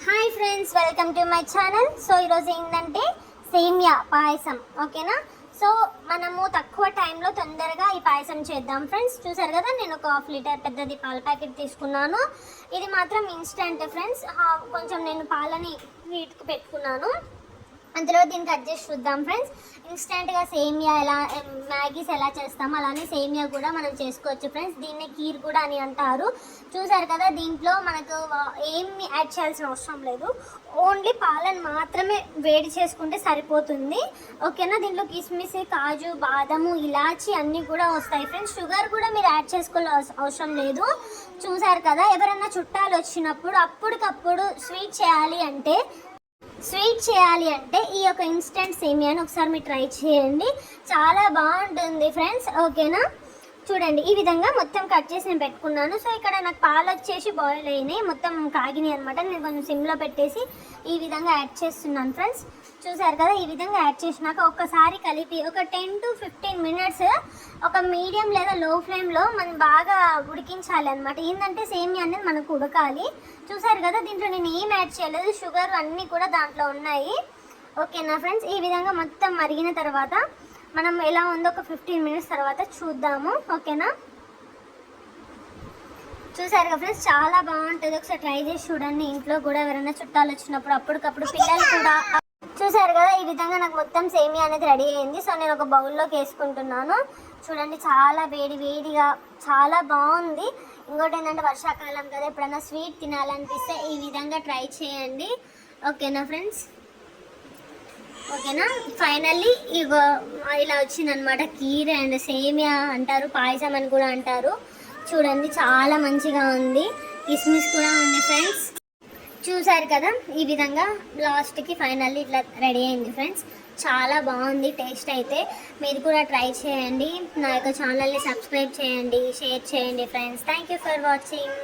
Hi friends, welcome to my channel. So ఈరోజు ఏంటంటే సేమియా పాయసం. ఓకేనా? సో మనము తక్కువ టైంలో తొందరగా ఈ పాయసం చేద్దాం ఫ్రెండ్స్. చూసారు కదా, నేను ఒక 1/2 లీటర్ పెద్దది పాల ప్యాకెట్ తీసుకున్నాను. ఇది మాత్రం ఇన్స్టెంట్ ఫ్రెండ్స్. కొంచెం నేను పాలని వీటికి పెట్టుకున్నాను. అందులో దీనికి అడ్జస్ట్ చూద్దాం ఫ్రెండ్స్. ఇన్స్టెంట్గా సేమియా ఎలా మ్యాగీస్ ఎలా చేస్తామో అలానే సేమియా కూడా మనం చేసుకోవచ్చు ఫ్రెండ్స్. దీన్ని కీర్ కూడా అని అంటారు. చూసారు కదా, దీంట్లో మనకు ఏమి యాడ్ చేయాల్సిన అవసరం లేదు. ఓన్లీ పాలను మాత్రమే వేడి చేసుకుంటే సరిపోతుంది. ఓకేనా? దీంట్లో కిస్మిస్, కాజు, బాదము, ఇలాచి అన్నీ కూడా వస్తాయి ఫ్రెండ్స్. షుగర్ కూడా మీరు యాడ్ చేసుకోవాల్సిన అవసరం లేదు. చూసారు కదా, ఎవరైనా చుట్టాలు వచ్చినప్పుడు అప్పటికప్పుడు స్వీట్ చేయాలి అంటే ఈ యొక్క ఇన్స్టెంట్ సేమియాని ఒకసారి మీరు ట్రై చేయండి. చాలా బాగుంటుంది ఫ్రెండ్స్. ఓకేనా? చూడండి, ఈ విధంగా మొత్తం కట్ చేసి నేను పెట్టుకున్నాను. సో ఇక్కడ నాకు పాలు వచ్చేసి బాయిల్ అయినాయి, మొత్తం కాగినాయి అనమాట. నేను కొంచెం సిమ్లో పెట్టేసి ఈ విధంగా యాడ్ చేస్తున్నాను ఫ్రెండ్స్. చూసారు కదా, ఈ విధంగా యాడ్ చేసినాక ఒక్కసారి కలిపి ఒక 10 to 15 మినిట్స్ ఒక మీడియం లేదా లో ఫ్లేమ్లో మనం బాగా ఉడికించాలి అనమాట. ఏంటంటే సేమియా అనేది మనకు ఉడకాలి. చూసారు కదా, దీంట్లో నేను ఏం యాడ్ చేయలేదు, షుగర్ అన్నీ కూడా దాంట్లో ఉన్నాయి. ఓకేనా ఫ్రెండ్స్? ఈ విధంగా మొత్తం మరిగిన తర్వాత మనం ఎలా ఉందో ఒక 15 మినిట్స్ తర్వాత చూద్దాము. ఓకేనా? చూసారు కదా ఫ్రెండ్స్, చాలా బాగుంటుంది. ఒకసారి ట్రై చేసి చూడండి. ఇంట్లో కూడా ఎవరైనా చుట్టాలు వచ్చినప్పుడు అప్పటికప్పుడు పిల్లలు కూడా. చూసారు కదా, ఈ విధంగా నాకు మొత్తం సేమియా అనేది రెడీ అయింది. సో నేను ఒక బౌల్లోకి వేసుకుంటున్నాను. చూడండి, చాలా వేడిగా చాలా బాగుంది. ఇంకోటి ఏంటంటే వర్షాకాలం కదా, ఎప్పుడైనా స్వీట్ తినాలనిపిస్తే ఈ విధంగా ట్రై చేయండి. ఓకేనా ఫ్రెండ్స్? ఓకేనా? ఫైనల్లీ ఇలా వచ్చిందనమాట. కీర్ అండ్ సేమియా అంటారు, పాయసం అని కూడా అంటారు. చూడండి, చాలా మంచిగా ఉంది. కిస్మిస్ కూడా ఉంది ఫ్రెండ్స్. చూసారు కదా, ఈ విధంగా లాస్ట్కి ఫైనల్లీ ఇట్లా రెడీ అయింది ఫ్రెండ్స్. చాలా బాగుంది టేస్ట్ అయితే. మీరు కూడా ట్రై చేయండి. నా యొక్క ఛానల్ని సబ్స్క్రైబ్ చేయండి, షేర్ చేయండి friends. Thank you for watching.